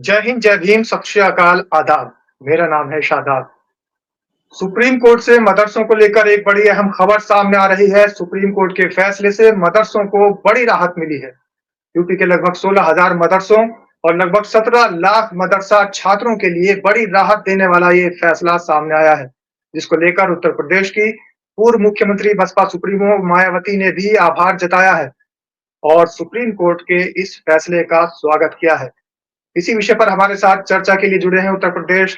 जय हिंद, जय भीम, सत श्री अकाल, आदाब। मेरा नाम है शादाब। सुप्रीम कोर्ट से मदरसों को लेकर एक बड़ी अहम खबर सामने आ रही है। सुप्रीम कोर्ट के फैसले से मदरसों को बड़ी राहत मिली है। यूपी के लगभग 16,000 मदरसों और लगभग 17 लाख मदरसा छात्रों के लिए बड़ी राहत देने वाला ये फैसला सामने आया है, जिसको लेकर उत्तर प्रदेश की पूर्व मुख्यमंत्री बसपा सुप्रीमो मायावती ने भी आभार जताया है और सुप्रीम कोर्ट के इस फैसले का स्वागत किया है। इसी विषय पर हमारे साथ चर्चा के लिए जुड़े हैं उत्तर प्रदेश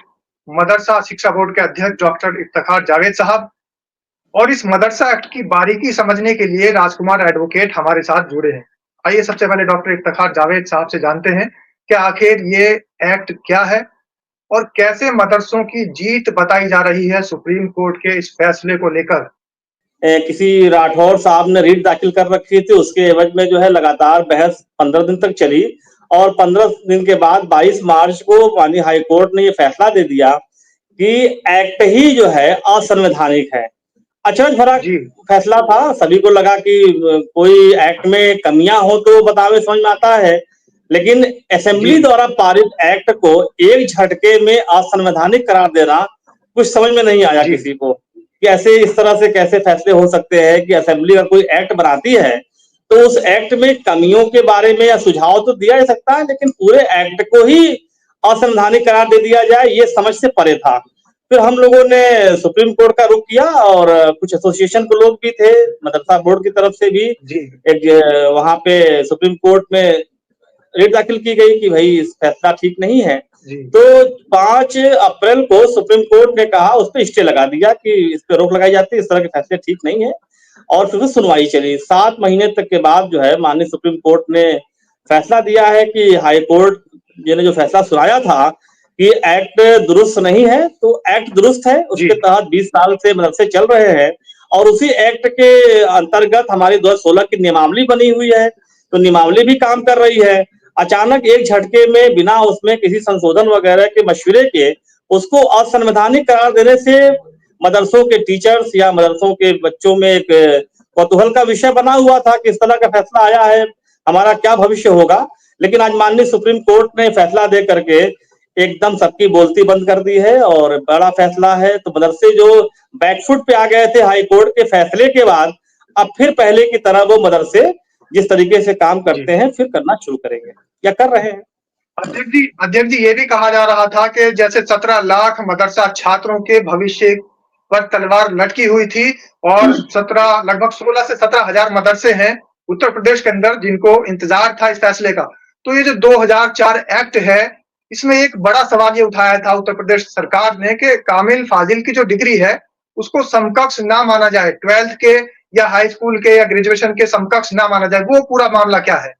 मदरसा शिक्षा बोर्ड के अध्यक्ष डॉक्टर इफ्तिखार जावेद साहब और इस मदरसा एक्ट की बारीकी समझने के लिए राजकुमार एडवोकेट हमारे साथ जुड़े हैं। आइए सबसे पहले डॉक्टर इफ्तिखार जावेद साहब से जानते हैं कि आखिर ये एक्ट क्या है और कैसे मदरसों की जीत बताई जा रही है सुप्रीम कोर्ट के इस फैसले को लेकर। किसी राठौर साहब ने रीट दाखिल कर रखी थी, उसके एवज में जो है लगातार बहस 15 दिन तक चली और 15 दिन के बाद 22 मार्च को माननीय हाई कोर्ट ने ये फैसला दे दिया कि एक्ट ही जो है असंवैधानिक है। अचरज भरा फैसला था, सभी को लगा कि कोई एक्ट में कमियां हो तो बतावे, समझ में आता है, लेकिन असेंबली द्वारा पारित एक्ट को एक झटके में असंवैधानिक करार देना कुछ समझ में नहीं आया किसी को कि ऐसे इस तरह से कैसे फैसले हो सकते हैं कि असेंबली अगर कोई एक्ट बनाती है तो उस एक्ट में कमियों के बारे में या सुझाव तो दिया जा सकता है, लेकिन पूरे एक्ट को ही असंवैधानिक करार दे दिया जाए, ये समझ से परे था। फिर हम लोगों ने सुप्रीम कोर्ट का रुख किया और कुछ एसोसिएशन के लोग भी थे, मदरसा बोर्ड की तरफ से भी एक वहां पे सुप्रीम कोर्ट में रिट दाखिल की गई कि भाई इस फैसला ठीक नहीं है। तो 5 अप्रैल को सुप्रीम कोर्ट ने कहा, उस पर स्टे लगा दिया कि इस पर रोक लगाई जाती है, इस तरह के फैसले ठीक नहीं है। और फिर सुनवाई चली 7 महीने तक के बाद जो है माननीय सुप्रीम कोर्ट ने फैसला दिया है कि हाई कोर्ट ने जो फैसला सुनाया था कि एक्ट दुरुस्त नहीं है, तो एक्ट दुरुस्त है। उसके तहत 20 साल से मदरसे चल रहे हैं और उसी एक्ट के अंतर्गत हमारी 2016 की नियमावली बनी हुई है, तो नियमावली भी काम कर रही है। अचानक एक झटके में बिना उसमें किसी संशोधन वगैरह के मशवरे के उसको असंवैधानिक करार देने से मदरसों के टीचर्स या मदरसों के बच्चों में एक कौतूहल का विषय बना हुआ था कि इस तरह का फैसला आया है, हमारा क्या भविष्य होगा। लेकिन आज माननीय सुप्रीम कोर्ट ने फैसला दे करके एकदम सबकी बोलती बंद कर दी है और बड़ा फैसला है। तो मदरसे जो बैकफुट पे आ गए थे हाई कोर्ट के फैसले के बाद, अब फिर पहले की तरह वो मदरसे जिस तरीके से काम करते हैं फिर करना शुरू करेंगे या कर रहे हैं। अध्यक्ष जी, ये भी कहा जा रहा था कि जैसे 17 लाख मदरसा छात्रों के भविष्य पर तलवार लटकी हुई थी और लगभग 16 से 17,000 मदरसे हैं उत्तर प्रदेश के अंदर जिनको इंतजार था इस फैसले का। तो ये जो 2004 एक्ट है, इसमें एक बड़ा सवाल ये उठाया था उत्तर प्रदेश सरकार ने कि कामिल फाजिल की जो डिग्री है उसको समकक्ष ना माना जाए, 12th के या हाई स्कूल के या ग्रेजुएशन के समकक्ष ना माना जाए। वो पूरा मामला क्या है?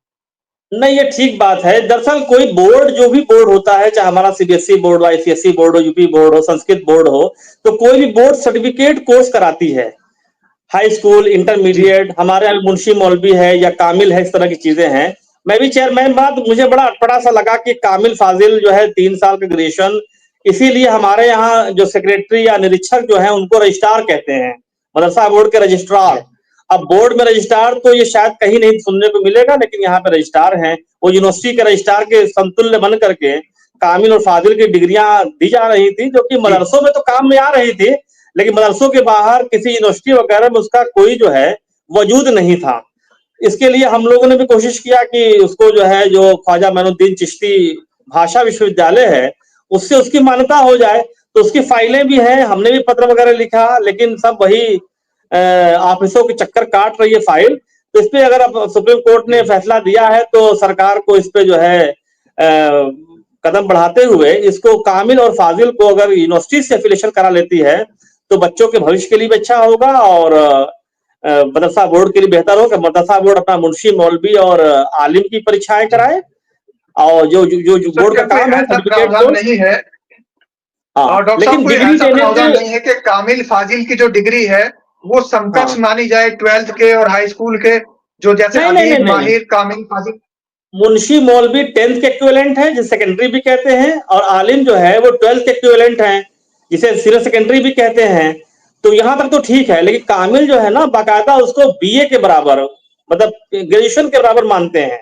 नहीं, ये ठीक बात है। दरअसल कोई बोर्ड, जो भी बोर्ड होता है, चाहे हमारा सीबीएसई बोर्ड हो, आईसीएसई बोर्ड हो, यूपी बोर्ड हो, संस्कृत बोर्ड हो, तो कोई भी बोर्ड सर्टिफिकेट कोर्स कराती है, हाई स्कूल, इंटरमीडिएट। हमारे यहाँ मुंशी मौलवी है या कामिल है, इस तरह की चीजें हैं। मैं भी चेयरमैन बात, मुझे बड़ा अटपटा सा लगा कि कामिल फाजिल जो है 3 साल का ग्रेजुएशन, इसीलिए हमारे यहाँ जो सेक्रेटरी या निरीक्षक जो है उनको रजिस्ट्रार कहते हैं, मदरसा बोर्ड के रजिस्ट्रार। अब बोर्ड में रजिस्ट्रार तो ये शायद कहीं नहीं सुनने को मिलेगा, लेकिन यहाँ पे रजिस्ट्रार हैं, वो यूनिवर्सिटी के रजिस्ट्रार के समतुल्य बन करके कामिल और फाजिल की डिग्रियां दी जा रही थी, जो कि मदरसों में तो काम में आ रही थी, लेकिन मदरसों के बाहर किसी यूनिवर्सिटी वगैरह में उसका कोई जो है वजूद नहीं था। इसके लिए हम लोगों ने भी कोशिश किया कि उसको जो है, जो ख्वाजा मोइनुद्दीन चिश्ती भाषा विश्वविद्यालय है, उससे उसकी मान्यता हो जाए। तो उसकी फाइलें भी हैं, हमने भी पत्र वगैरह लिखा, लेकिन सब वही ऑफिसों के चक्कर काट रही है फाइल। तो इस पे अगर अब सुप्रीम कोर्ट ने फैसला दिया है तो सरकार को इस पे जो है कदम बढ़ाते हुए इसको कामिल और फाजिल को अगर यूनिवर्सिटी से एफिलिएशन करा लेती है तो बच्चों के भविष्य के लिए भी अच्छा होगा और मदरसा बोर्ड के लिए बेहतर होगा। मदरसा बोर्ड अपना मुंशी मौलवी और आलिम की परीक्षाएं कराए और जो जो, जो बोर्ड का काम है सर्टिफिकेट कोर्स नहीं है। और डॉक्टर साहब, कोई ऐसा प्रावधान नहीं है कि कामिल फाजिल की जो डिग्री है वो समकक्ष मानी जाए 12th के और हाई स्कूल के, जो जैसे अलीम, माहिर, कामिल, फाजिल। मुंशी मौलवी 10th के इक्विवेलेंट है, जिसे सेकेंडरी भी कहते हैं, और आलिम जो है वो 12th के इक्विवेलेंट है, जिसे सीनियर सेकेंडरी भी कहते हैं। तो यहां तक तो ठीक है, लेकिन कामिल जो है ना, बाकायदा उसको बीए के बराबर, मतलब ग्रेजुएशन के बराबर मानते हैं।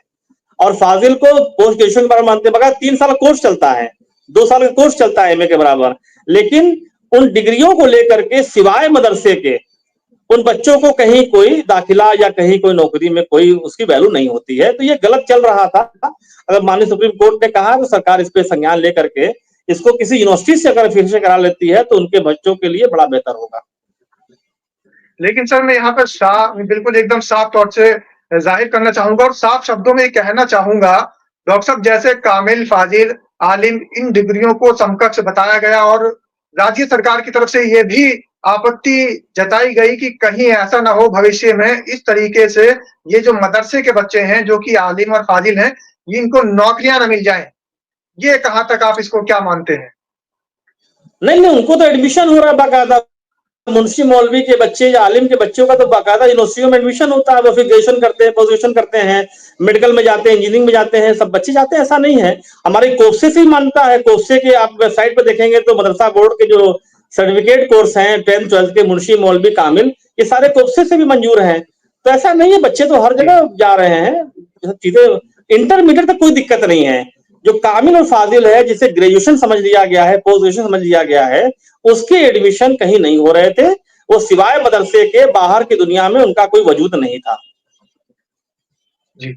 और फाजिल को पोस्ट ग्रेजुएशन के बराबर मानते हैं। बगैर 3 साल का कोर्स चलता है, 2 साल का कोर्स चलता है एमए के बराबर, लेकिन उन डिग्रियों को लेकर के सिवाय मदरसे के उन बच्चों को कहीं कोई दाखिला या कहीं कोई नौकरी में कोई उसकी वैल्यू नहीं होती है। तो ये गलत चल रहा था। अगर माननीय सुप्रीम कोर्ट ने कहा तो सरकार इस पे संज्ञान लेकर के इसको किसी यूनिवर्सिटी से अगर फिर से करा लेती है तो उनके बच्चों के लिए बड़ा बेहतर होगा। लेकिन सर मैं यहाँ पर बिल्कुल एकदम साफ तौर से जाहिर करना चाहूंगा और साफ शब्दों में कहना चाहूंगा, डॉक्टर साहब जैसे कामिल, फाजिल, आलिम इन डिग्रियों को समकक्ष बताया गया और राज्य सरकार की तरफ से ये भी आपत्ति जताई गई कि कहीं ऐसा ना हो भविष्य में इस तरीके से ये जो मदरसे के बच्चे हैं जो कि आलिम और फाजिल हैं, ये इनको नौकरियां ना मिल जाएं। ये कहां तक आप इसको क्या मानते हैं? नहीं नहीं, उनको तो एडमिशन हो रहा है बाकायदा। मुंशी मौलवी के बच्चे या आलिम के बच्चों का तो बाकायदा यूनिवर्सिटियों में एडमिशन होता है, वो फिर ग्रेजुएशन करते हैं, पोस्ट ग्रेजुएशन करते हैं, मेडिकल में जाते हैं, इंजीनियरिंग में जाते हैं, सब बच्चे जाते हैं, ऐसा नहीं है। हमारे कोप्से से ही मानता है, कोप्से के आप वेबसाइट पर देखेंगे तो मदरसा बोर्ड के जो सर्टिफिकेट कोर्स हैं 10th 12th के मुंशी मौलवी कामिल, ये सारे कोप्से से भी मंजूर हैं। तो ऐसा नहीं है, बच्चे तो हर जगह जा रहे हैं। चीजें इंटरमीडिएट तक कोई दिक्कत नहीं है। जो कामिल और फाजिल है जिसे ग्रेजुएशन समझ लिया गया है, पोस्ट ग्रेजुएशन समझ लिया गया है, उसके एडमिशन कहीं नहीं हो रहे थे। वो सिवाय मदरसे के बाहर की दुनिया में उनका कोई वजूद नहीं था। जी।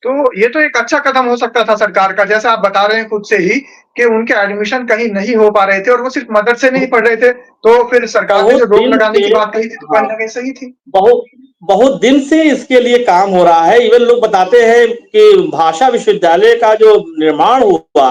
तो ये तो एक अच्छा कदम हो सकता था सरकार का, जैसा आप बता रहे हैं खुद से ही कि उनके एडमिशन कहीं नहीं हो पा रहे थे और वो सिर्फ मदरसे में ही पढ़ रहे थे, तो फिर सरकार ने बहुत जो रोक दिन लगाने से, की बात कही थी, तो हाँ, कहीं न कहीं सही थी। बहुत बहुत दिन से इसके लिए काम हो रहा है। इवन लोग बताते हैं कि भाषा विश्वविद्यालय का जो निर्माण हुआ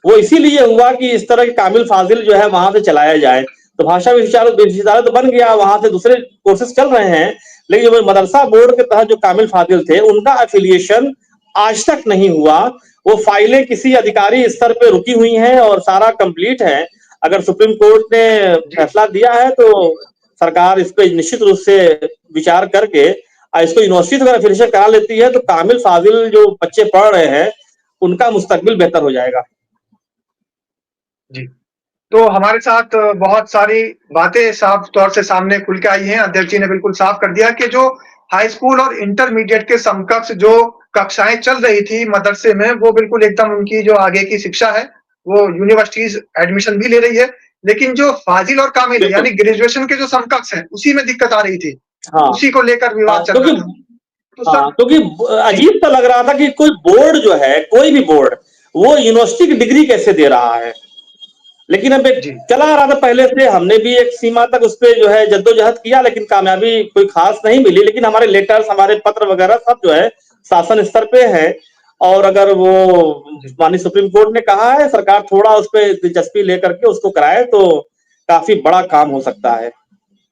वो इसीलिए हुआ कि इस तरह के कामिल फाजिल जो है वहां से चलाया जाए। तो भाषा विश्वविद्यालय तो बन गया, वहां से दूसरे कोर्सेज चल रहे हैं, लेकिन जो मदरसा बोर्ड के तहत जो कामिल फाजिल थे उनका एफिलिएशन आज तक नहीं हुआ। वो फाइलें किसी अधिकारी स्तर पे रुकी हुई हैं और सारा कंप्लीट है। अगर सुप्रीम कोर्ट ने जी। फैसला दिया है तो सरकार इस पे निश्चित रूप से विचार करके इसको यूनिवर्सिटी अगर फिर से करा लेती है तो कामिल फाजिल जो बच्चे पढ़ रहे हैं उनका मुस्तकबिल बेहतर हो जाएगा। जी। तो हमारे साथ बहुत सारी बातें साफ तौर से सामने खुल के आई हैं। अध्यक्ष जी ने बिल्कुल साफ कर दिया कि जो हाई स्कूल और इंटरमीडिएट के समकक्ष जो कक्षाएँ चल रही थी मदरसे में, वो बिल्कुल एकदम उनकी जो आगे की शिक्षा है, वो यूनिवर्सिटीज़ एडमिशन भी ले रही है। लेकिन जो फाजिल और कामिल है, यानी बिल्कुल। ग्रेजुएशन के जो समकक्ष हैं, उसी में दिक्कत आ रही थी। हाँ उसी को लेकर विवाद हाँ, चल क्योंकि रहा था। तो सर हाँ, क्योंकि जी, अजीब सा लग रहा था कि कोई बोर्ड जो है, कोई भी बोर्ड, वो यूनिवर्सिटी की डिग्री कैसे दे रहा है। लेकिन अब एक जी, चला आ रहा था पहले से, हमने भी एक सीमा तक उस पे जो है जद्दोजहद किया, लेकिन कामयाबी कोई खास नहीं मिली। लेकिन हमारे लेटर्स, हमारे पत्र वगैरह सब जो है शासन स्तर पे है। और अगर वो जी। माननीय सुप्रीम कोर्ट ने कहा है, सरकार थोड़ा उस पर दिलचस्पी लेकर के उसको कराए तो काफी बड़ा काम हो सकता है।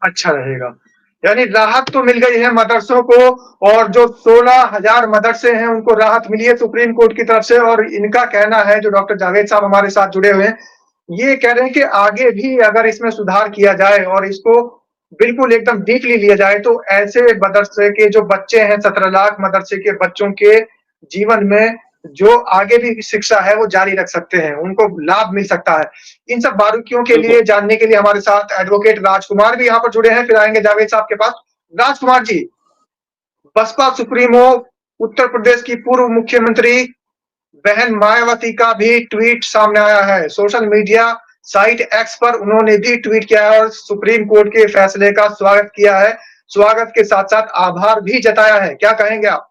अच्छा रहेगा। यानी राहत तो मिल गई है मदरसों को और जो 16,000 मदरसे हैं उनको राहत मिली है सुप्रीम कोर्ट की तरफ से और इनका कहना है जो डॉक्टर जावेद साहब हमारे साथ जुड़े हुए हैं, ये कह रहे हैं कि आगे भी अगर इसमें सुधार किया जाए और इसको बिल्कुल एकदम डीपली लिया जाए तो ऐसे मदरसे के जो बच्चे हैं 17 लाख मदरसे के बच्चों के जीवन में जो आगे भी शिक्षा है वो जारी रख सकते हैं, उनको लाभ मिल सकता है। इन सब बारीकियों के बिल्कुल। लिए जानने के लिए हमारे साथ एडवोकेट राजकुमार भी यहाँ पर जुड़े हैं, फिर आएँगे जावेद साहब के पास। राजकुमार जी, बसपा सुप्रीमो उत्तर प्रदेश की पूर्व मुख्यमंत्री बहन मायावती का भी ट्वीट सामने आया है। सोशल मीडिया साइट एक्स पर उन्होंने भी ट्वीट किया है और सुप्रीम कोर्ट के फैसले का स्वागत किया है। स्वागत के साथ-साथ आभार भी जताया है। क्या कहेंगे आप?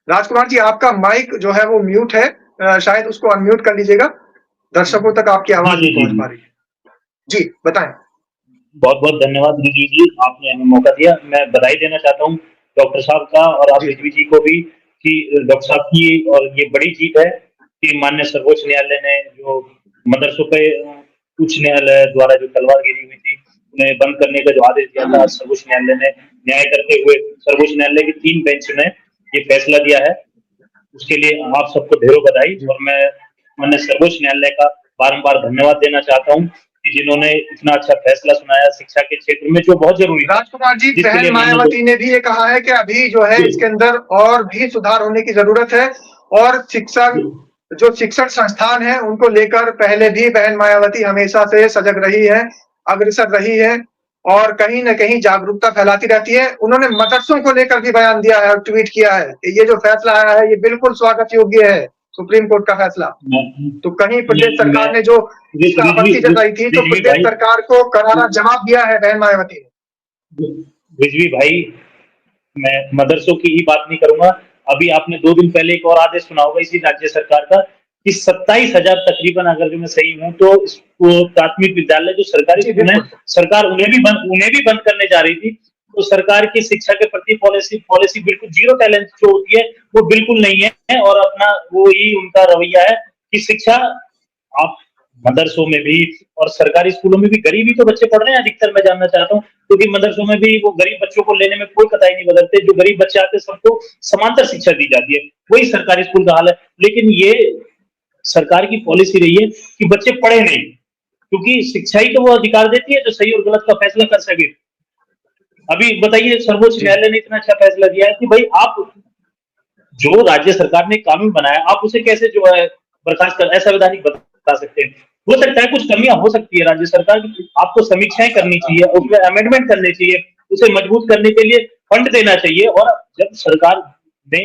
राजकुमार जी, आपका माइक जो है वो म्यूट है। शायद उसको अनम्यूट कर लीजिएगा। दर्शकों तक आपकी जी, आवाज़ जी, नहीं जी, पहुँच जी। पा रही है। जी, बताएँ। बहुत-बहुत धन्यवाद रिजवी जी, आपने हमें मौका दिया। मैं बधाई देना चाहता हूँ डॉक्टर साहब का और आप जी, रिजवी जी को भी कि डॉक्टर साहब की और ये बड़ी जीत है कि माननीय सर्वोच्च न्यायालय ने जो मदरसों पे उच्च न्यायालय द्वारा जो तलवारगिरी हुई थी, उन्हें बंद करने का जो आदेश दिया था, आज सर्वोच्च न्यायालय ने न्याय करते हुए सर्वोच्च न्यायालय की 3 बेंच ने ये फैसला दिया है। उसके लिए आप सबको ढेरों बधाई जी। और मैं माननीय सर्वोच्च न्यायालय का बारंबार धन्यवाद देना चाहता हूँ कि जिन्होंने इतना अच्छा फैसला सुनाया शिक्षा के क्षेत्र में जो बहुत जरूरी था, राजकुमार जी, जिसके बहन लिए मैंने जो मायावती ने भी ये कहा है कि अभी जो है जी, इसके अंदर और भी सुधार होने की ज़रूरत है और जी, जो शिक्षण संस्थान हैं, उनको लेकर पहले भी बहन मायावती हमेशा से सजग रही हैं, अग्रसर रही हैं। और कहीं न कहीं जागरूकता फैलाती रहती है। उन्होंने मदरसों को लेकर भी बयान दिया है और ट्वीट किया है कि ये जो फैसला आया है, ये बिल्कुल स्वागत योग्य है, सुप्रीम कोर्ट का फैसला। तो कहीं प्रदेश सरकार ने जो इसका आपत्ति जताई थी, तो रिजवी प्रदेश भाई, सरकार को करारा जवाब दिया है बहन मायावती ने। रिजवी भाई, मैं मदरसों की ही बात नहीं करूंगा। अभी आपने 2 दिन पहले एक और आदेश सुना होगा इसी राज्य सरकार का कि 27,000 तकरीबन, अगर जो मैं सही हूं तो प्राथमिक विद्यालय जो सरकारी स्कूल है, सरकार उन्हें भी बंद करने जा रही थी। तो सरकार की शिक्षा के प्रति पॉलिसी बिल्कुल जीरो टैलेंट जो होती है वो बिल्कुल नहीं है, और अपना वो ही उनका रवैया है कि शिक्षा आप मदरसों में भी और सरकारी स्कूलों में भी गरीबी तो बच्चे पढ़ रहे हैं अधिकतर, मैं जानना चाहता हूँ, क्योंकि मदरसों में भी वो गरीब बच्चों को लेने में कोई कतराई नहीं बदलते। जो गरीब बच्चे आते हैं सबको समांतर शिक्षा दी जाती है, वही सरकारी स्कूल का हाल है। लेकिन ये सरकार की पॉलिसी रही है कि बच्चे पढ़े नहीं, क्योंकि शिक्षा ही तो वो अधिकार देती है जो सही और गलत का फैसला कर सके। अभी बताइए, सर्वोच्च न्यायालय ने इतना अच्छा फैसला दिया है कि भाई आप जो राज्य सरकार ने कानून बनाया आप उसे कैसे जो है बर्खास्त कर, असंवैधानिक बता सकते हैं। हो सकता है कुछ कमियां हो सकती है राज्य सरकार की, आपको समीक्षाएं करनी चाहिए, उसमें अमेंडमेंट करने चाहिए, उसे मजबूत करने के लिए फंड देना चाहिए। और जब सरकार ने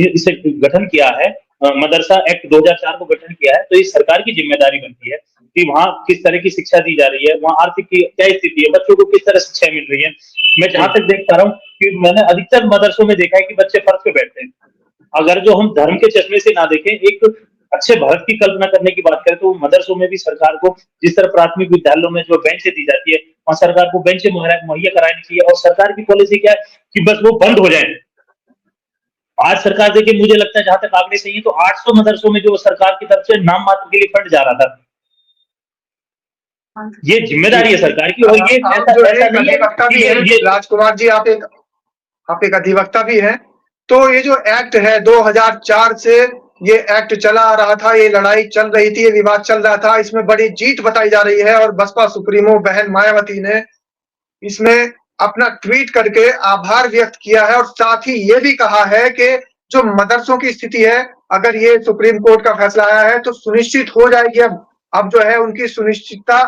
इसे गठन किया है, मदरसा एक्ट 2004 को गठन किया है, तो इस सरकार की जिम्मेदारी बनती है कि वहां किस तरह की शिक्षा दी जा रही है, वहां आर्थिक की क्या स्थिति है, बच्चों को किस तरह शिक्षा मिल रही है। मैं जहां तक देख पा रहा हूँ कि मैंने अधिकतर मदरसों में देखा है कि बच्चे फर्श पे बैठते हैं। अगर जो हम धर्म के चश्मे से ना देखें, एक अच्छे भारत की कल्पना करने की बात करें, तो मदरसों में भी सरकार को जिस तरह प्राथमिक विद्यालयों में जो बेंचें दी जाती है, वहां सरकार को बेंचें मुहैया करानी चाहिए। और सरकार की पॉलिसी क्या है कि बस वो बंद हो जाए। आज सरकार देखिए, मुझे लगता है जहां तक आंकड़े सही है तो 800 मदरसों में जो सरकार की तरफ से नाम मात्र के लिए फंड जा रहा था। ये जिम्मेदारी है सरकार की, और ये आप ऐसा जो ऐसा एक नहीं है अधिवक्ता भी कि है ये राजकुमार जी, आप एक अधिवक्ता भी हैं। तो ये जो एक्ट है 2004 से ये एक्ट चला आ रहा था, ये लड़ाई चल रही थी, ये विवाद चल रहा था, इसमें बड़ी जीत बताई जा रही है और बसपा सुप्रीमो बहन मायावती ने इसमें अपना ट्वीट करके आभार व्यक्त किया है और साथ ही ये भी कहा है कि जो मदरसों की स्थिति है, अगर ये सुप्रीम कोर्ट का फैसला आया है तो सुनिश्चित हो जाएगी। अब जो है उनकी सुनिश्चितता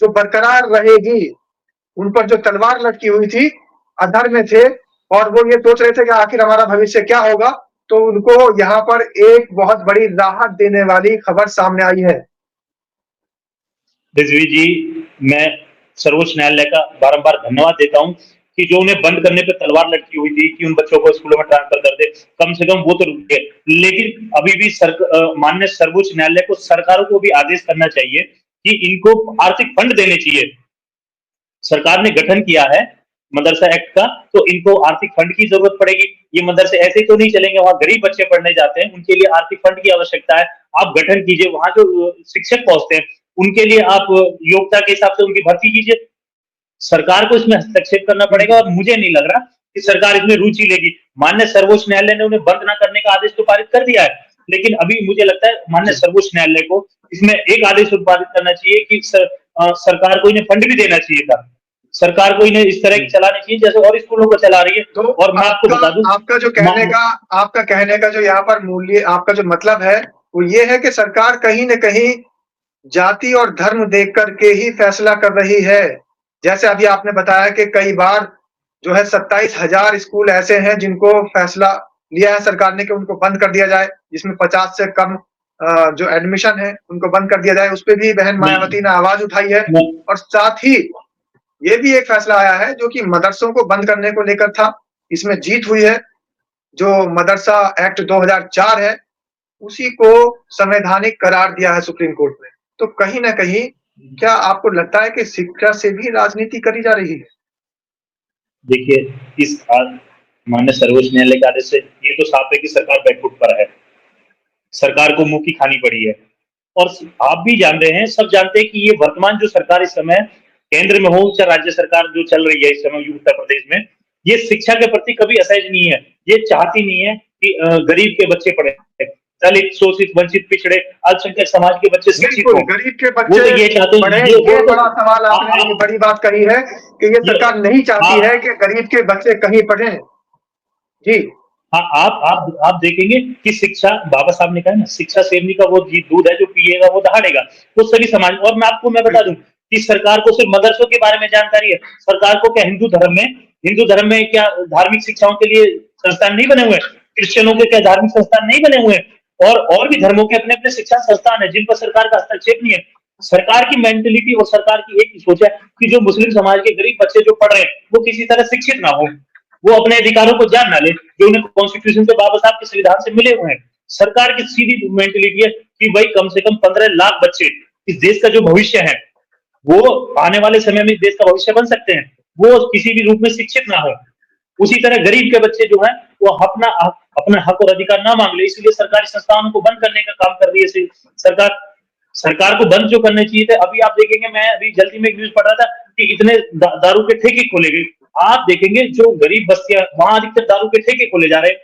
जो बरकरार रहेगी। उन पर जो तलवार लटकी हुई थी, अधर में थे और वो ये सोच रहे थे कि आखिर हमारा भविष्य क्या होगा, तो उनको यहाँ पर एक बहुत बड़ी राहत देने वाली खबर सामने आई है। रिजवी जी, मैं सर्वोच्च न्यायालय का बारंबार धन्यवाद देता हूं कि जो उन्हें बंद करने पे तलवार लटकी हुई थी कि उन बच्चों को स्कूलों में ट्रांसफर कर दे, कम से कम वो तो रुक गए। लेकिन अभी भी माननीय सर्वोच्च न्यायालय को सरकारों को भी आदेश करना चाहिए कि इनको आर्थिक फंड देने चाहिए। सरकार ने गठन किया है मदरसा एक्ट का, तो इनको आर्थिक फंड की जरूरत पड़ेगी। ये मदरसे ऐसे ही तो नहीं चलेंगे, वहां गरीब बच्चे पढ़ने जाते हैं, उनके लिए आर्थिक फंड की आवश्यकता है। आप गठन कीजिए, वहां जो शिक्षक पहुंचते हैं उनके लिए आप योग्यता के हिसाब से उनकी भर्ती कीजिए। सरकार को इसमें हस्तक्षेप करना पड़ेगा, और मुझे नहीं लग रहा कि सरकार इसमें रुचि लेगी। माननीय सर्वोच्च न्यायालय ने उन्हें बंद न करने का आदेश तो पारित कर दिया है, लेकिन अभी मुझे लगता है माननीय सर्वोच्च न्यायालय को इसमें एक आदेश उत्पादित करना चाहिए कि सरकार को इन्हें फंड भी देना चाहिए था। सरकार को इन्हें इस तरह की चलानी चाहिए जैसे और स्कूलों को चला रही है। तो और मैं आपको बता दूं, आपका कहने का जो यहाँ पर मूल्य, आपका जो मतलब है वो ये है कि सरकार कहीं न कहीं जाति और धर्म देख कर के ही फैसला कर रही है। जैसे अभी आपने बताया कि कई बार जो है 27,000 स्कूल ऐसे हैं जिनको फैसला लिया है सरकार ने कि उनको बंद कर दिया जाए, जिसमें 50 से कम जो एडमिशन है उनको बंद कर दिया जाए। उस पे भी बहन मायावती ने आवाज उठाई है और साथ ही ये भी एक फैसला आया है जो कि मदरसों को बंद करने को लेकर था, इसमें जीत हुई है। जो मदरसा एक्ट 2004 है, उसी को संवैधानिक करार दिया है सुप्रीम कोर्ट ने। तो कहीं न कहीं क्या आपको लगता है कि शिक्षा से भी राजनीति करी जा रही है? देखिए, इस माननीय सर्वोच्च न्यायालय के आदेश से ये तो साफ है कि सरकार बैकफुट पर है, सरकार को मुंह की खानी पड़ी है। और आप भी जान रहे हैं, सब जानते हैं कि ये वर्तमान जो सरकार इस समय केंद्र में हो चाहे राज्य सरकार जो चल रही है इस समय उत्तर प्रदेश में, ये शिक्षा के प्रति कभी असहज नहीं है। ये चाहती नहीं है कि गरीब के बच्चे पढ़े, दलित, शोषित, वंचित, पिछड़े, अल्पसंख्यक समाज के बच्चे शिक्षित हों। गरीब के वो बच्चे तो ये चाहते पढ़े, हैं। ये बड़ा सवाल आपने ये बड़ी बात कही है कि ये सरकार नहीं चाहती है कि गरीब के बच्चे कहीं पढ़ें। जी। हाँ, आप देखेंगे कि शिक्षा, बाबा साहब ने कहा ना, शिक्षा शेरनी का वो दूध है जो पिएगा वो दहाड़ेगा। वो सभी समाज, और मैं बता दूं कि सरकार को सिर्फ मदरसों के बारे में जानकारी है। सरकार को क्या हिंदू धर्म में क्या धार्मिक शिक्षाओं के लिए संस्थान नहीं बने हुए? क्रिश्चियनों के क्या धार्मिक संस्थान नहीं बने हुए? और भी धर्मों के अपने अपने शिक्षा संस्थान है जिन पर सरकार का हस्तक्षेप नहीं है। सरकार की मेंटेलिटी और सरकार की एक ही सोच है कि जो मुस्लिम समाज के गरीब बच्चे जो पढ़ रहे हैं वो किसी तरह शिक्षित ना हो, वो अपने अधिकारों को जान ना ले जो उन्हें कॉन्स्टिट्यूशन से बाबा साहब के संविधान से मिले हुए हैं। सरकार की सीधी मेंटेलिटी है कि भाई कम से कम 15 लाख बच्चे इस देश का जो भविष्य है वो आने वाले समय में देश का भविष्य बन सकते हैं, वो किसी भी रूप में शिक्षित ना हो। उसी तरह गरीब के बच्चे जो है वो अपना हक और अधिकार ना मांग ले, इसलिए सरकारी संस्थानों को बंद करने का काम कर रही है सरकार। सरकार को बंद जो करने चाहिए थे, अभी आप देखेंगे, मैं अभी जल्दी में एक न्यूज पढ़ रहा था कि इतने दारू के ठेके खोले गए। आप देखेंगे जो गरीब बस्तियां वहां अधिकतर दारू के ठेके खोले जा रहे हैं,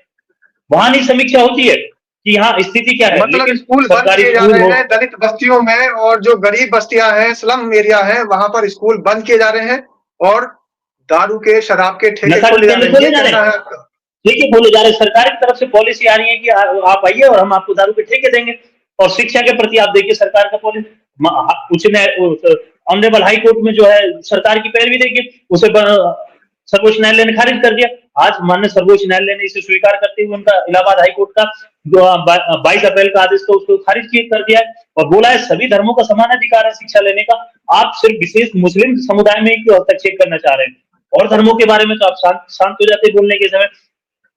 वहां नहीं समीक्षा होती है कि यहाँ स्थिति क्या है। मतलब लेकिन स्कूल बंद किए जा रहे हैं दलित बस्तियों में, और जो गरीब बस्तियां हैं, स्लम एरिया है, वहां पर स्कूल बंद किए जा रहे हैं और दारू के शराब के ठेके खोले जा रहे हैं। ठेके खोले जा रहे हैं। सरकार की तरफ से पॉलिसी आ रही है कि आप आइए और हम आपको दारू के ठेके देंगे। और शिक्षा के प्रति आप देखिए सरकार का पॉलिसी, ऑनरेबल हाई कोर्ट में जो है सरकार की पैरवी देखिए, उसे सर्वोच्च न्यायालय ने खारिज कर दिया। आज माननीय सर्वोच्च न्यायालय ने इसे स्वीकार करते हुए उनका इलाहाबाद हाई कोर्ट का जो 22 अप्रैल का आदेश था उसको खारिज कर दिया है और बोला है सभी धर्मों का समान अधिकार है शिक्षा लेने का। आप सिर्फ विशेष मुस्लिम समुदाय में क्यों हस्तक्षेप करना चाह रहे हैं? और धर्मों के बारे में तो आप शांत हो जाते बोलने के समय।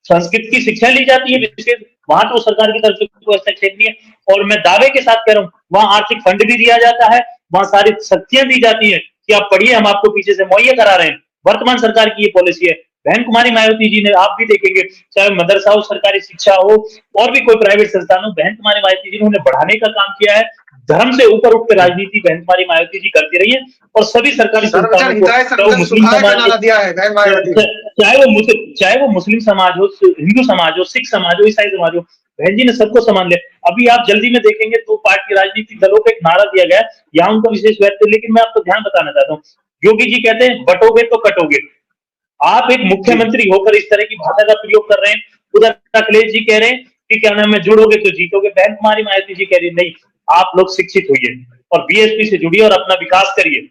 संस्कृत की शिक्षा ली जाती है विशेष, वहां तो सरकार की तरफ से कोई हस्तक्षेप नहीं है। और मैं दावे के साथ कह रहा हूँ वहां आर्थिक फंड भी दिया जाता है, वहां सारी शक्तियां दी जाती है कि आप पढ़िए, हम आपको पीछे से मुहैया करा रहे हैं। वर्तमान सरकार की ये पॉलिसी है। बहन कुमारी मायावती जी ने, आप भी देखेंगे, चाहे मदरसा हो, सरकारी शिक्षा हो और भी कोई प्राइवेट संस्थान हो, बहन कुमारी मायावती जी ने उन्हें बढ़ाने का काम किया है। धर्म से ऊपर उठकर राजनीति बहन कुमारी मायावती जी करती रही है और सभी सरकारी संस्थानों को, चाहे मुस्लिम समाज, चाहे वो मुस्लिम समाज हो, हिंदू समाज हो, सिख समाज हो, ईसाई समाज हो, बहन जी ने सबको सम्मान लिया। अभी आप जल्दी में देखेंगे 2 पार्टी राजनीतिक दलों को एक नारा दिया गया, यहाँ उनका विशेष व्यक्ति, लेकिन मैं आपको ध्यान बताना चाहता हूँ, योगी जी कहते हैं बटोगे तो कटोगे। आप एक मुख्यमंत्री होकर इस तरह की भाषा का प्रयोग कर रहे हैं। उधर अखिलेश जी कह रहे हैं कि क्या नाम है, जुड़ोगे तो जीतोगे। बहन कुमारी मायावती जी कह रही नहीं, आप लोग शिक्षित होइए और बीएसपी से जुड़िए और अपना विकास करिए।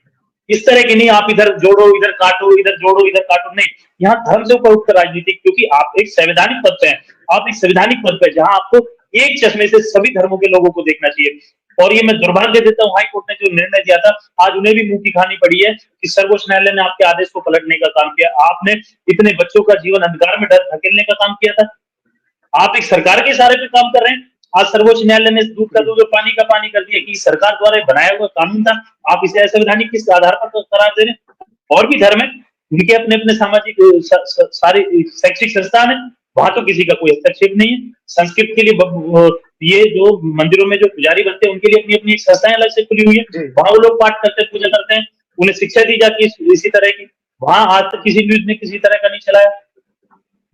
इस तरह की नहीं आप इधर जोड़ो इधर काटो, इधर जोड़ो इधर काटो, नहीं। यहाँ धर्म से ऊपर उठकर राजनीति, क्योंकि आप एक संवैधानिक पद पे हैं, आप एक संवैधानिक पद पे जहां आपको एक चश्मे से सभी धर्मों के लोगों को देखना चाहिए। और ये मैं दुर्भाग्य देता हूँ, हाई कोर्ट ने जो निर्णय दिया था आज उन्हें भी मुंह की खानी पड़ी है कि सर्वोच्च न्यायालय ने आपके आदेश को पलटने का काम किया। आपने इतने बच्चों का जीवन अंधकार में धकेलने का काम किया था। आप एक सरकार के इशारे पे काम कर रहे हैं। आज सर्वोच्च न्यायालय ने दूध का दूध पानी का पानी कर दिया कि सरकार द्वारा बनाया हुआ कानून था, आप इसे असंवैधानिक किस आधार पर करार दे रहे हैं? और भी धर्म है, उनके अपने अपने सामाजिक सारे शैक्षिक संस्थान है, वहां तो किसी का कोई हस्तक्षेप नहीं है। संस्कृत के लिए ये जो मंदिरों में जो पुजारी बनते हैं उनके लिए अपनी अपनी संस्थाएं अलग से खुली हुई है, वहां वो लोग पाठ करते हैं, पूजा करते हैं, उन्हें शिक्षा दी जाती है इसी तरह की। वहां आज तक किसी न्यूज ने किसी तरह का नहीं चलाया,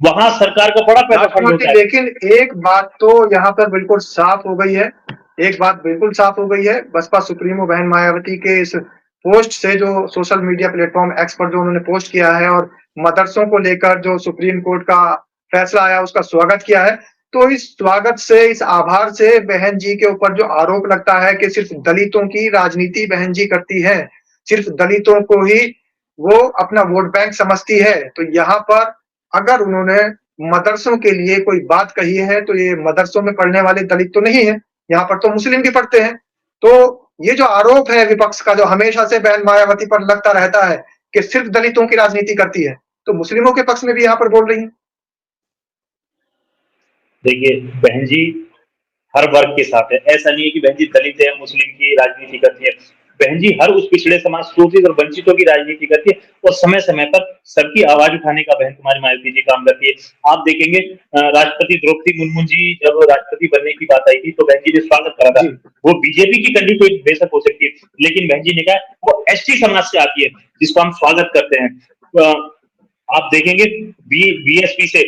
वहां सरकार का बड़ा पैसा फंड होता है। लेकिन एक बात तो यहाँ पर बिल्कुल साफ हो गई है, एक बात बिल्कुल साफ हो गई है, बसपा सुप्रीमो बहन मायावती के इस पोस्ट से, जो सोशल मीडिया प्लेटफॉर्म एक्स पर जो उन्होंने पोस्ट किया है और मदरसों को लेकर जो सुप्रीम कोर्ट का फैसला आया उसका स्वागत किया है, तो इस स्वागत से, इस आभार से बहन जी के ऊपर जो आरोप लगता है कि सिर्फ दलितों की राजनीति बहन जी करती है, सिर्फ दलितों को ही वो अपना वोट बैंक समझती है, तो यहाँ पर अगर उन्होंने मदरसों के लिए कोई बात कही है तो ये मदरसों में पढ़ने वाले दलित तो नहीं है, यहाँ पर तो मुस्लिम भी पढ़ते हैं। तो ये जो आरोप है विपक्ष का, जो हमेशा से बहन मायावती पर लगता रहता है कि सिर्फ दलितों की राजनीति करती है, तो मुस्लिमों के पक्ष में भी यहाँ पर बोल रही है। देखिए बहन जी हर वर्ग के साथ है, ऐसा नहीं है कि बहन जी दलित है मुस्लिम की राजनीति करती है। बहन जी हर उस पिछड़े समाज, शोषित और वंचितों की राजनीति करती है और समय समय पर सबकी आवाज उठाने का बहन कुमारी मायावती जी काम करती है। आप देखेंगे राष्ट्रपति द्रौपदी मुर्मू जी जब राष्ट्रपति बनने की बात आई थी तो बहन जी ने स्वागत करा था। वो बीजेपी की कैंडिडेट बेशक हो सकती है, लेकिन बहन जी ने कहा वो एसटी समाज से आती है जिसको हम स्वागत करते हैं। आप देखेंगे बीएसपी से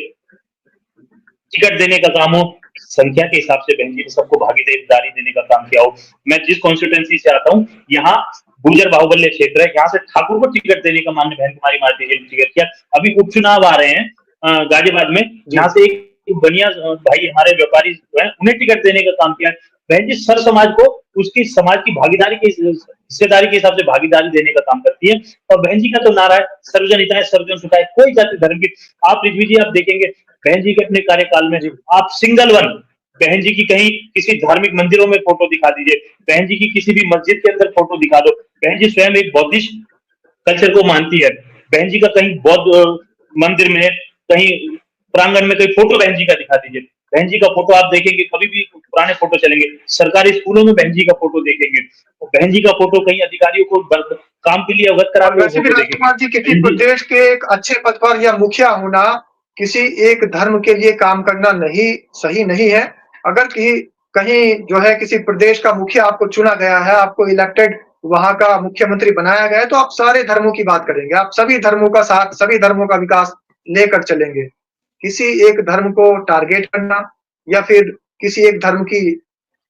टिकट देने का काम हो, संख्या के हिसाब से बहन जी ने सबको भागीदारी देने का काम किया हो। मैं जिस कॉन्स्टिट्यूएंसी से आता हूँ यहाँ गुर्जर बाहुल्य क्षेत्र है, यहाँ से ठाकुर को टिकट देने का माननीय बहन कुमारी मायावती जी ने टिकट किया। अभी उपचुनाव आ रहे हैं गाजियाबाद में, यहाँ से एक बनिया भाई हमारे व्यापारी हैं, उन्हें टिकट देने का काम किया। बहन जी सर समाज को उसकी समाज की भागीदारी के हिस्सेदारी के हिसाब से भागीदारी देने का काम करती है। और बहन जी का तो नारा है सर्वजन हिताय सर्वजन सुखाय, कोई जाति धर्म की। आप रिजवी जी आप देखेंगे बहन जी के अपने कार्यकाल में जी। आप सिंगल वन बहन जी की कहीं किसी धार्मिक मंदिरों में फोटो दिखा दीजिए, बहन जी की किसी भी मस्जिद के अंदर फोटो दिखा दो, बहन जी स्वयं एक बौद्धिस्ट कल्चर को मानती है, बहन जी का कहीं बौद्ध मंदिर में कहीं प्रांगण में कोई फोटो बहन जी का दिखा दीजिए, बहन जी का फोटो आप देखेंगे कभी भी पुराने फोटो चलेंगे, सरकारी स्कूलों में बहन जी का फोटो देखेंगे, तो बहन जी का फोटो कहीं अधिकारियों को काम के लिए अवगत और कराते हुए वैसे भी फोटो देखेंगे। राजकुमार जी किसी बहन जी प्रदेश के एक अच्छे पद पर या मुखिया होना किसी एक धर्म के लिए काम करना नहीं सही नहीं है। अगर कहीं जो है किसी प्रदेश का मुखिया आपको चुना गया है, आपको इलेक्टेड वहाँ का मुख्यमंत्री बनाया गया है, तो आप सारे धर्मों की बात करेंगे। आप सभी धर्मों का साथ, सभी धर्मों का विकास लेकर चलेंगे। किसी एक धर्म को टारगेट करना या फिर किसी एक धर्म की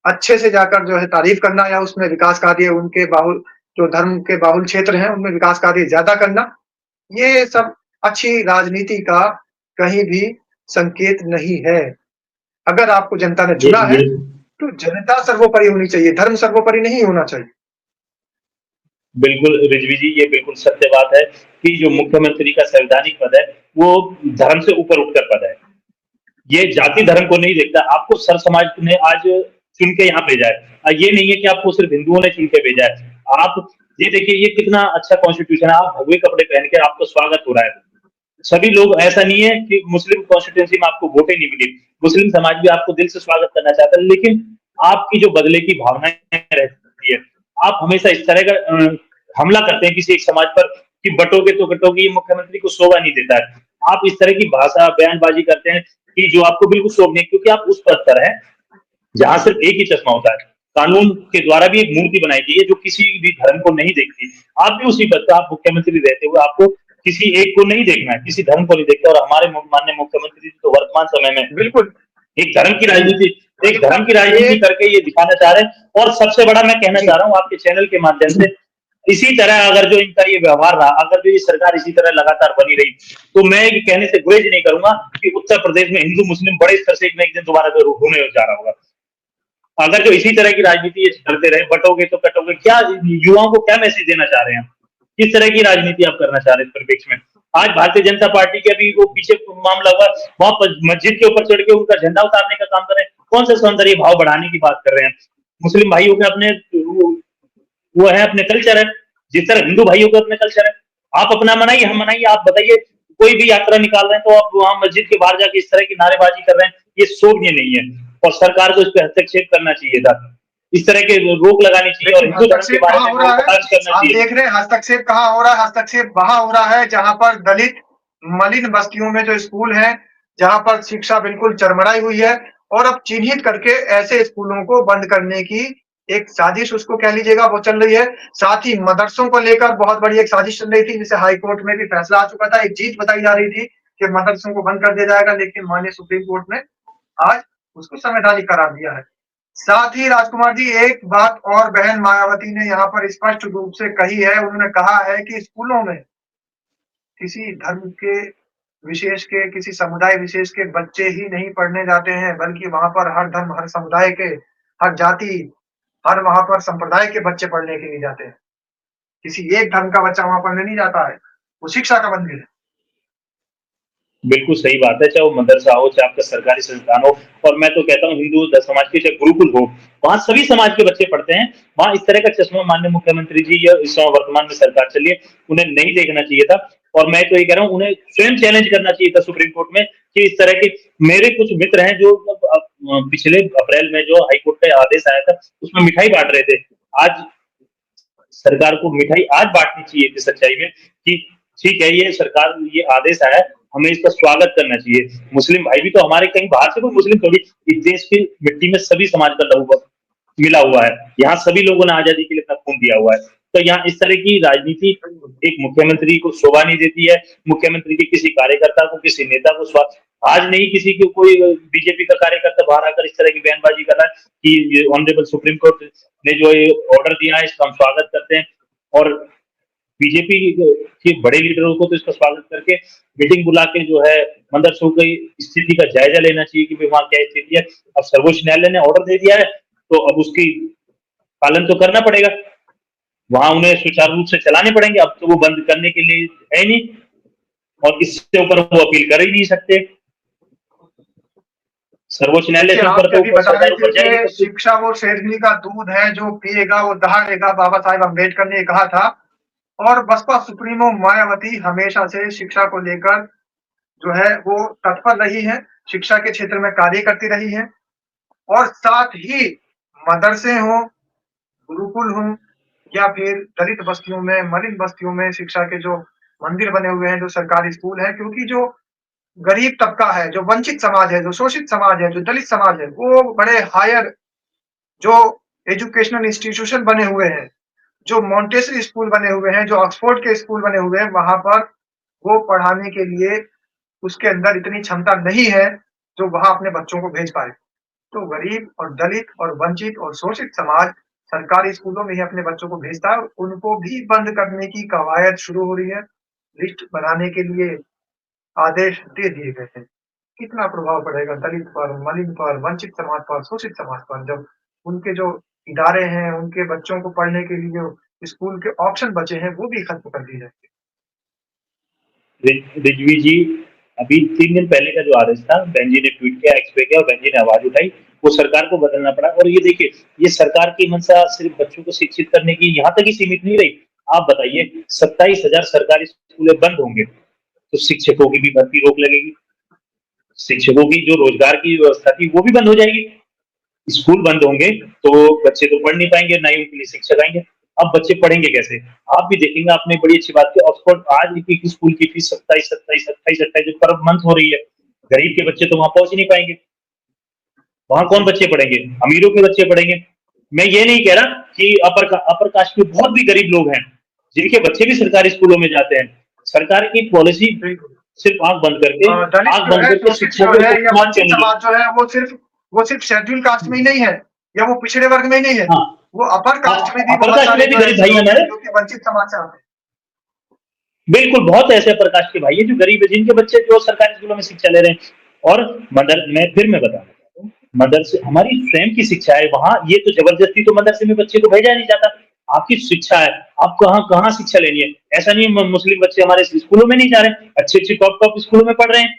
अच्छे से जाकर जो है तारीफ करना या उसमें विकास कार्य उनके बाहुल जो धर्म के बाहुल क्षेत्र हैं, उनमें विकास कार्य ज़्यादा करना, ये सब अच्छी राजनीति का कहीं भी संकेत नहीं है। अगर आपको जनता ने ये चुना है, ये तो जनता सर्वोपरि होनी चाहिए, धर्म सर्वोपरि नहीं होना चाहिए। बिल्कुल रिजवी जी, ये बिल्कुल सत्य बात है कि जो मुख्यमंत्री का संवैधानिक पद है, वो धर्म से ऊपर उठकर पद है। ये जाति धर्म को नहीं देखता, आपको सर समाज ने आज चुन के यहाँ भेजा है। ये नहीं है कि आपको सिर्फ हिंदुओं ने चुन के भेजा है। आप ये देखिए ये कितना अच्छा कॉन्स्टिट्यूशन है, आप भगवे कपड़े पहन के आपको स्वागत हो रहा है। सभी लोग ऐसा नहीं है कि मुस्लिम कॉन्स्टिट्यूंसी में आपको वोटें नहीं मिली, मुस्लिम समाज भी आपको दिल से स्वागत करना चाहता है, लेकिन आपकी जो बदले की भावनाएं रहती है, आप हमेशा इस तरह का हमला करते हैं किसी एक समाज पर कि बटोगे तो कटोगे, ये मुख्यमंत्री को शोभा नहीं देता है। आप इस तरह की भाषा बयानबाजी करते हैं कि जो आपको बिल्कुल शोभ नहीं, क्योंकि आप उस पद पर हैं जहां सिर्फ एक ही चश्मा होता है। कानून के द्वारा भी एक मूर्ति बनाई गई है जो किसी भी धर्म को नहीं देखती। आप भी उसी पद पर, आप मुख्यमंत्री रहते हुए आपको किसी एक को नहीं देखना है, किसी धर्म को नहीं देखना। और हमारे माननीय मुख्यमंत्री जी तो वर्तमान समय में बिल्कुल। एक धर्म की राजनीति एक करके ये दिखाना चाह रहे हैं। और सबसे बड़ा मैं कहना जी, चाह रहा हूँ आपके चैनल के माध्यम से, इसी तरह अगर जो इनका ये व्यवहार रहा, अगर जो ये सरकार इसी तरह लगातार बनी रही, तो मैं ये कहने से गुरेज नहीं करूंगा कि उत्तर प्रदेश में हिंदू मुस्लिम बड़े स्तर से एक न एक दिन दोबारा जरूर होने जा रहा होगा। अगर जो इसी तरह की राजनीति ये करते रहे, बटोगे तो कटोगे, क्या युवाओं को क्या मैसेज देना चाह रहे हैं? किस तरह की राजनीति आप करना चाह रहे हैं इस परिप्रेक्ष्य में? आज भारतीय जनता पार्टी के अभी वो पीछे मामला हुआ, वहां पर मस्जिद के ऊपर चढ़ के उनका झंडा उतारने का काम कर रहे हैं। कौन सा सौंदर्य भाव बढ़ाने की बात कर रहे हैं? मुस्लिम भाइयों के अपने वो है, अपने कल्चर है, जिस तरह हिंदू भाइयों के अपने कल्चर है। आप अपना मनाइए, हम मनाइए। आप बताइए, कोई भी यात्रा निकाल रहे हैं तो आप वहां मस्जिद के बाहर जाके इस तरह की नारेबाजी कर रहे हैं, ये शोभनीय नहीं है। और सरकार को इस पर हस्तक्षेप करना चाहिए था, इस तरह के रोक लगानी चाहिए और लेकिन हिंदू धर्म के हस्तक्षेप बारे कहाँ में हो वो रहा है? कटाक्ष करना आप चाहिए। देख रहे हैं हस्तक्षेप कहाँ हो रहा है? हस्तक्षेप वहाँ हो रहा है जहाँ पर दलित मलिन बस्तियों में जो स्कूल हैं, जहाँ पर शिक्षा बिल्कुल चरमराई हुई है और अब चिन्हित करके ऐसे स्कूलों को बंद करने की एक साजिश उसको कह लीजिएगा वो चल रही है। साथ ही मदरसों को लेकर बहुत बड़ी एक साजिश चल रही थी, जिसे हाई कोर्ट में भी फैसला आ चुका था। एक जीत बताई जा रही थी कि मदरसों को बंद कर दिया जाएगा, लेकिन माननीय सुप्रीम कोर्ट ने आज उसको संवैधानिक करार दिया है। साथ ही राजकुमार जी एक बात और बहन मायावती ने यहाँ पर स्पष्ट रूप से कही है, उन्होंने कहा है कि स्कूलों में किसी धर्म के विशेष के, किसी समुदाय विशेष के बच्चे ही नहीं पढ़ने जाते हैं, बल्कि वहाँ पर हर धर्म, हर समुदाय के, हर जाति, हर वहाँ पर संप्रदाय के बच्चे पढ़ने के लिए जाते हैं। किसी एक धर्म का बच्चा वहाँ पढ़ने नहीं जाता है, वो शिक्षा का मंदिर है। बिल्कुल सही बात है, चाहे वो मदरसा हो, चाहे आपका सरकारी संस्थान हो। और मैं तो कहता हूँ हिंदू समाज के चाहे गुरुकुल हो, वहाँ सभी समाज के बच्चे पढ़ते हैं। वहाँ इस तरह का चश्मा माननीय मुख्यमंत्री जी या इस समय वर्तमान में सरकार चली है, उन्हें नहीं देखना चाहिए था। और मैं तो ये कह रहा हूँ, उन्हें स्वयं चैलेंज करना चाहिए था सुप्रीम कोर्ट में कि इस तरह के मेरे कुछ मित्र हैं जो पिछले अप्रैल में जो हाईकोर्ट का आदेश आया था, उसमें मिठाई बांट रहे थे। आज सरकार को मिठाई आज बांटनी चाहिए थी सच्चाई में कि ठीक है, ये सरकार ये आदेश आया है, हमें इसका स्वागत करना चाहिए। मुस्लिम भाई भी तो हमारे, कहीं बाहर से कोई मुस्लिम थोड़ी, इस देश की मिट्टी में सभी समाज का लहू मिला हुआ है। यहाँ सभी लोगों ने आजादी के लिए अपना खून दिया हुआ है। तो यहाँ इस तरह की राजनीति एक मुख्यमंत्री को शोभा नहीं देती है। मुख्यमंत्री के किसी कार्यकर्ता को, किसी नेता को आज नहीं, किसी को कोई बीजेपी का कार्यकर्ता बाहर आकर इस तरह की बयानबाजी कर रहा है कि ये ऑनरेबल सुप्रीम कोर्ट ने जो ये ऑर्डर दिया है इसका हम स्वागत करते हैं। और बीजेपी के बड़े लीडरों को तो इसका स्वागत करके मीटिंग बुला के जो है मदरसों की स्थिति का जायजा लेना चाहिए कि वहाँ क्या स्थिति है। अब सर्वोच्च न्यायालय ने ऑर्डर दे दिया है, तो अब उसकी पालन तो करना पड़ेगा। वहां उन्हें सुचारू रूप से चलाने पड़ेंगे। अब तो वो बंद करने के लिए है नहीं, और इससे ऊपर वो अपील कर ही नहीं सकते। सर्वोच्च न्यायालय देखिए, से आप ऊपर भी तो अभी ऊपर बता रहे सरकार थे ऊपर जाएगी कि तब तो। शिक्षा वो शेरनी का दूध है, जो पिएगा वो दहाड़ेगा, बाबा साहेब अम्बेडकर ने कहा था। और बसपा सुप्रीमो मायावती हमेशा से शिक्षा को लेकर जो है वो तत्पर रही है, शिक्षा के क्षेत्र में कार्य करती रही है। और साथ ही मदरसे हों, गुरुकुल हों, या फिर दलित बस्तियों में, मलिन बस्तियों में शिक्षा के जो मंदिर बने हुए हैं, जो सरकारी स्कूल हैं, क्योंकि जो गरीब तबका है, जो वंचित समाज है, जो शोषित समाज है, जो दलित समाज है, वो बड़े हायर जो एजुकेशनल इंस्टीट्यूशन बने हुए हैं, जो मॉन्टेसरी स्कूल बने हुए हैं, जो ऑक्सफोर्ड के स्कूल बने हुए हैं, वहाँ पर वो पढ़ाने के लिए उसके अंदर इतनी क्षमता नहीं है, जो वहाँ अपने बच्चों को भेज पाए। तो गरीब और दलित और वंचित और शोषित समाज सरकारी स्कूलों में ही अपने बच्चों को भेजता है, और उनको भी बंद करने की कवायद शुरू हो रही है। लिस्ट बनाने के लिए आदेश दे दिए गए हैं। कितना प्रभाव पड़ेगा दलित पर, मलिन पर, वंचित समाज पर, शोषित समाज पर, जब उनके जो इदारे हैं, उनके बच्चों को पढ़ने के लिए जो स्कूल के ऑप्शन बचे हैं, वो भी खत्म कर दिए जाएँगे। रिजवी जी, अभी 3 दिन पहले का जो आदेश था, बहन जी ने ट्वीट किया, एक्स पे किया और बहन जी ने आवाज उठाई, वो सरकार को बदलना पड़ा। और ये देखिए, ये सरकार की मंशा सिर्फ बच्चों को शिक्षित करने की यहाँ तक ही सीमित नहीं रही। आप बताइए, 27,000 सरकारी स्कूलें बंद होंगे, तो शिक्षकों की भी भर्ती रोक लगेगी। शिक्षकों की जो रोजगार की व्यवस्था थी, वो भी बंद हो जाएगी। स्कूल बंद होंगे, तो बच्चे तो पढ़ नहीं पाएंगे, ना ही उनके लिए शिक्षक आएंगे। अब बच्चे पढ़ेंगे कैसे? आप भी देखेंगे, आपने बड़ी अच्छी बात की, ऑक्सफोर्ड आज एक स्कूल की फीस 27 पर मंथ हो रही है। गरीब के बच्चे तो वहां पहुंच ही नहीं पाएंगे। वहां कौन बच्चे पढ़ेंगे? अमीरों के बच्चे पढ़ेंगे। मैं ये नहीं कह रहा कि अपर कास्ट में बहुत भी गरीब लोग हैं, जिनके बच्चे भी सरकारी स्कूलों में जाते हैं। सरकार की पॉलिसी बिल्कुल। सिर्फ दलित आंख जो बंद है, करके शोषित शिक्षा जो को है, या बकवास वंचित करने की। समाज जो है, वो सिर्फ शेड्यूल कास्ट में ही नहीं है, या वो पिछड़े वर्ग में ही नहीं है, हाँ, वो अपर कास्ट में भी अपर बहुत कास्ट सारे में भी जो गरीब ऐसे भाई लोग हमारे, हैं, जो कि वंचित समाज से आते हैं। बिल्कुल, बहुत ऐसे प्रकाश के भाई हैं जो गरीब है, जिनके बच्चे जो सरकारी स्कूलों में शिक्षा ले रहे हैं। और मैं बताना चाहता हूँ, मदरसे हमारी स्वयं की शिक्षा है वहाँ, ये तो जबरदस्ती तो मदरसे में बच्चे को भेजा नहीं जाता। आपकी शिक्षा है, आप कहाँ शिक्षा लेनी है। ऐसा नहीं है मुस्लिम बच्चे हमारे स्कूलों में नहीं जा रहे हैं, अच्छे टॉप स्कूलों में पढ़ रहे हैं।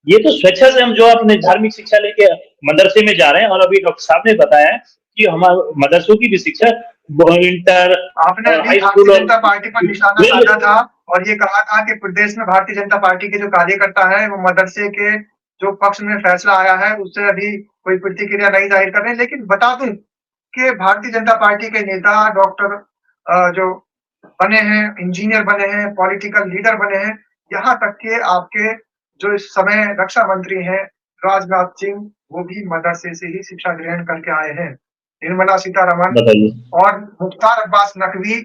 ये तो स्वेच्छा से हम जो अपने धार्मिक शिक्षा लेके मदरसे में जा रहे हैं। और अभी डॉक्टर साहब ने बताया कि हमारे मदरसों की भी शिक्षा इंटर आपने और अभी हाई स्कूल भारतीय और जनता पार्टी पर निशाना साधा था, और ये कहा था कि प्रदेश में भारतीय जनता पार्टी के जो कार्यकर्ता है, वो मदरसे के जो पक्ष में फैसला आया है, उससे अभी कोई प्रतिक्रिया नहीं जाहिर कर रहे हैं। लेकिन बता दूं कि भारतीय जनता पार्टी के नेता डॉक्टर जो बने हैं, इंजीनियर बने हैं, पॉलिटिकल लीडर बने हैं, यहाँ तक कि आपके जो इस समय रक्षा मंत्री हैं, राजनाथ सिंह, वो भी मदरसे से ही शिक्षा ग्रहण करके आए हैं। निर्मला सीतारमण बताइए। और मुख्तार अब्बास नकवी,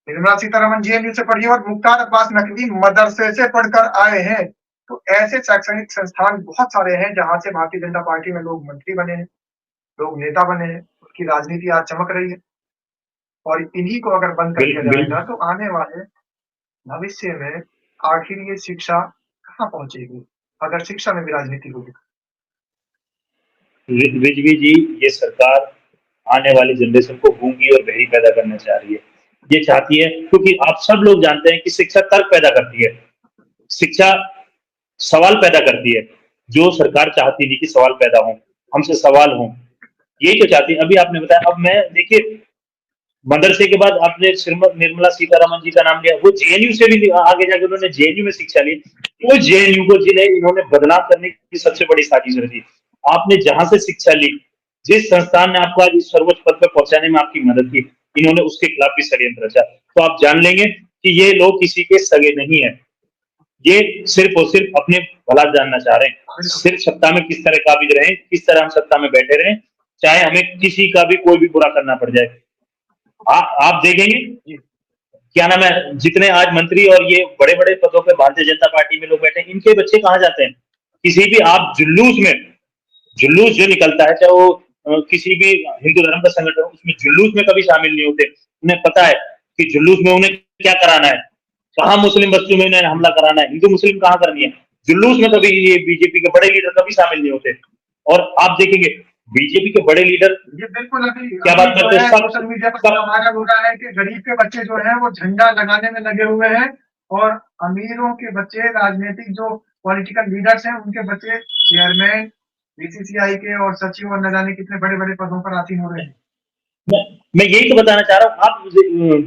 निर्मला सीतारमण जेएनयू से पढ़ी और मुख्तार अब्बास नकवी मदरसे से पढ़कर आए हैं। तो ऐसे शैक्षणिक संस्थान बहुत सारे हैं, जहाँ से भारतीय जनता पार्टी में लोग मंत्री बने हैं, लोग नेता बने हैं, उनकी राजनीति आज चमक रही है। और इन्हीं को अगर बंद कर दिया जाएगा, तो आने वाले भविष्य में आखिर ये शिक्षा कहाँ पहुँचेगी, अगर शिक्षा में भी राजनीति होगी। रिजवी जी, ये सरकार आने वाली जनरेशन को गूंगी और बहरी पैदा करना चाह रही है। ये चाहती है, क्योंकि आप सब लोग जानते हैं कि शिक्षा तर्क पैदा करती है, शिक्षा सवाल पैदा करती है। जो सरकार चाहती नहीं कि सवाल पैदा हो, हमसे सवाल हो, यही तो चाहती है। अभी आपने बताया, अब मैं देखिए, मदरसे के बाद आपने निर्मला सीतारमण जी का नाम लिया, वो जेएनयू से भी आगे जाकर उन्होंने जेएनयू में शिक्षा ली। वो जेएनयू को जिन्हें इन्होंने बदनाम करने की सबसे बड़ी साजिश रची। आपने जहां से शिक्षा ली, जिस संस्थान ने आपको आज इस सर्वोच्च पद पर पहुंचाने में आपकी मदद की, इन्होंने उसके खिलाफ भी षड्यंत्र रचा। तो आप जान लेंगे कि ये लोग किसी के सगे नहीं है। ये सिर्फ और सिर्फ अपने भला जानना चाह रहे हैं, सिर्फ सत्ता में किस तरह काबिज रहे, किस तरह हम सत्ता में बैठे रहे, चाहे हमें किसी का भी कोई भी बुरा करना पड़ जाए। आप देखेंगे, क्या नाम है, जितने आज मंत्री और ये बड़े बड़े पदों पे भारतीय जनता पार्टी में लोग बैठे हैं, इनके बच्चे कहाँ जाते हैं? किसी भी आप जुलूस जो निकलता है, चाहे वो किसी भी हिंदू धर्म का संगठन, उसमें जुलूस में कभी शामिल नहीं होते। उन्हें पता है कि जुलूस में उन्हें क्या कराना है, कहाँ मुस्लिम बस्तियों में उन्हें हमला कराना है, हिंदू मुस्लिम कहाँ करनी है। जुलूस में कभी ये बीजेपी के बड़े लीडर कभी शामिल नहीं होते। और आप देखेंगे, बीजेपी के बड़े लीडर ये बिल्कुल अभी क्या बात जो करते है हैं सब सोशल मीडिया पर बड़ा वायरल हो रहा है कि गरीब के बच्चे जो हैं वो झंडा लगाने में लगे हुए हैं और अमीरों के बच्चे राजनीतिक जो पॉलिटिकल लीडर्स हैं उनके बच्चे चेयरमैन, बीसीसीआई के और सचिव और न जाने कितने बड़े-बड़े पदों पर आसीन हो रहे हैं। मैं यही तो बताना चाह रहा हूँ। आप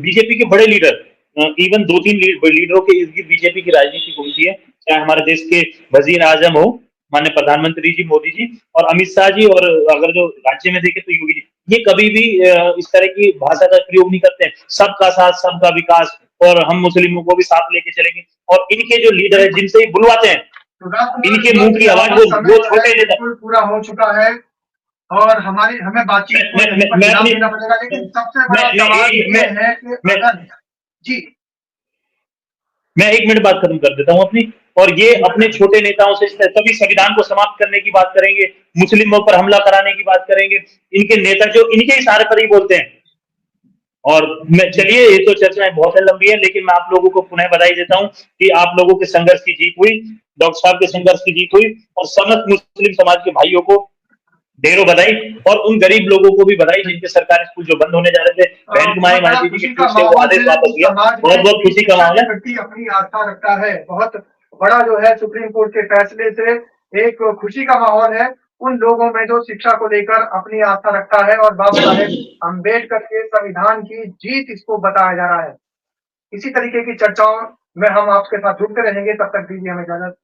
बीजेपी के बड़े लीडर इवन 2-3 लीडरों के इर्द-गिर्द बीजेपी की राजनीति घूमती है, चाहे हमारे देश के वज़ीर आज़म हो, माननीय प्रधानमंत्री जी मोदी जी और अमित शाह जी और अगर जो राज्य में देखें तो योगी जी, ये कभी भी इस तरह की भाषा का प्रयोग नहीं करते हैं। सबका साथ, सबका विकास और हम मुस्लिमों को भी साथ लेके चलेंगे और इनके जो लीडर हैं जिनसे ये बुलवाते हैं, इनके मुँह की आवाज़ वो छोटे नेता बिल्कुल पूरा हो चुका है और हमें बातचीत को यहीं पर विराम देना पड़ेगा, लेकिन सबसे बड़ा सवाल ये है कि अगर जी मैं 1 मिनट बात खत्म कर देता हूँ अपनी और ये अपने छोटे नेताओं से तभी संविधान को समाप्त करने की बात करेंगे, मुस्लिमों पर हमला कराने की बात करेंगे। इनके नेता जो इनके इशारे पर ही बोलते हैं। और मैं चलिए ये तो चर्चाएं बहुत लंबी है लेकिन मैं आप लोगों को पुनः बधाई देता हूँ कि आप लोगों के संघर्ष की जीत हुई, डॉक्टर साहब के संघर्ष की जीत हुई और समस्त मुस्लिम समाज के भाइयों को ढेरों बधाई और उन गरीब लोगों को भी बधाई जिनके सरकारी स्कूल जो बंद होने जा रहे थे। बहन कुमारी महाराज जी की ट्वीट से वो आदेश वापस लिया। बहुत-बहुत खुशी का मामला है। अपनी आस्था रखता है। बहुत बड़ा जो है सुप्रीम कोर्ट के फैसले से एक खुशी का माहौल है उन लोगों में जो शिक्षा को लेकर अपनी आस्था रखता है और बाबा साहेब अम्बेडकर के संविधान की जीत इसको बताया जा रहा है। इसी तरीके की चर्चाओं में हम आपके साथ जुड़ते रहेंगे, तब तक दीजिए हमें इजाजत।